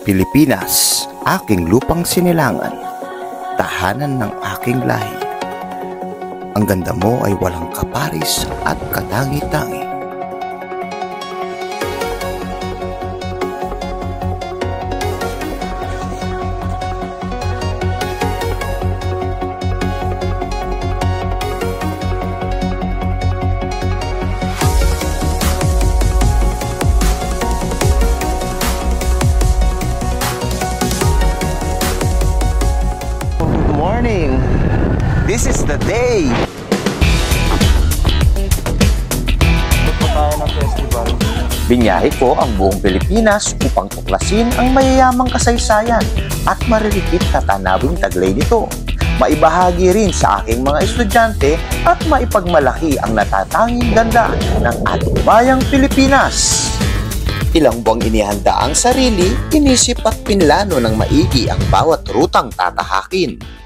Pilipinas, aking lupang sinilangan, tahanan ng aking lahi. Ang ganda mo ay walang kaparis at katangi-tangi. Morning! This is the day! Punta tayo ng festival. Binyahe ko ang buong Pilipinas upang tuklasin ang mayayamang kasaysayan at maririkit na tanawing taglay nito. Maibahagi rin sa aking mga estudyante at maipagmalaki ang natatanging ganda ng ating bayang Pilipinas. Ilang buwang inihanda ang sarili, inisip at pinlano ng maigi ang bawat rutang tatahakin.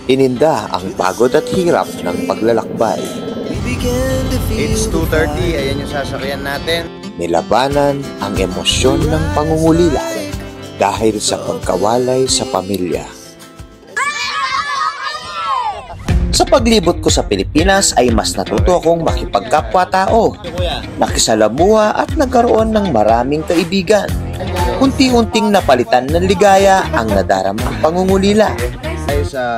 Ininda ang pagod at hirap ng paglalakbay. It's 2:30, ayan yung sasakyan natin. Nilabanan ang emosyon ng pangungulila dahil sa pagkawalay sa pamilya. Sa paglibot ko sa Pilipinas ay mas natuto akong makipagkapwa-tao, nakisalamuha at nagkaroon ng maraming kaibigan. Unti-unting napalitan ng ligaya ang nadaramang pangungulila. Ay sa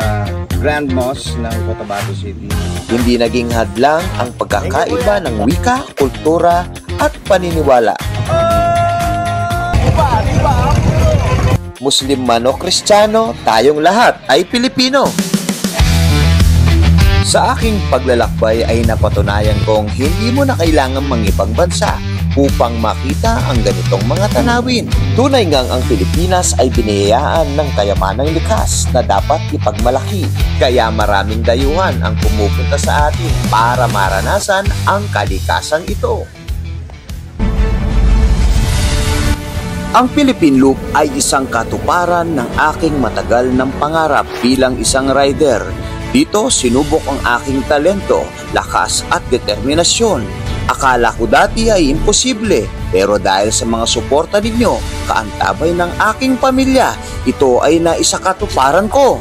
Grand Mosque ng Cotabato City. Hindi naging hadlang ang pagkakaiba ng wika, kultura at paniniwala. Muslim man o Kristiyano, tayong lahat ay Pilipino. Sa aking paglalakbay ay napatunayan kong hindi mo na kailangang mangibang bansa upang makita ang ganitong mga tanawin. Tunay ngang ang Pilipinas ay biniyayaan ng kayamanang likas na dapat ipagmalaki. Kaya maraming dayuhan ang pumupunta sa atin para maranasan ang kalikasang ito. Ang Philippine Loop ay isang katuparan ng aking matagal ng pangarap bilang isang rider. Dito sinubok ang aking talento, lakas at determinasyon. Akala ko dati ay imposible, pero dahil sa mga suporta ninyo, kaantabay ng aking pamilya, ito ay naisakatuparan ko.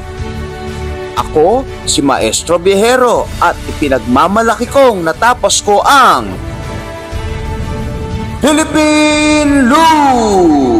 Ako, si Maestro Viajero, at ipinagmamalaki kong natapos ko ang Philippine Loop!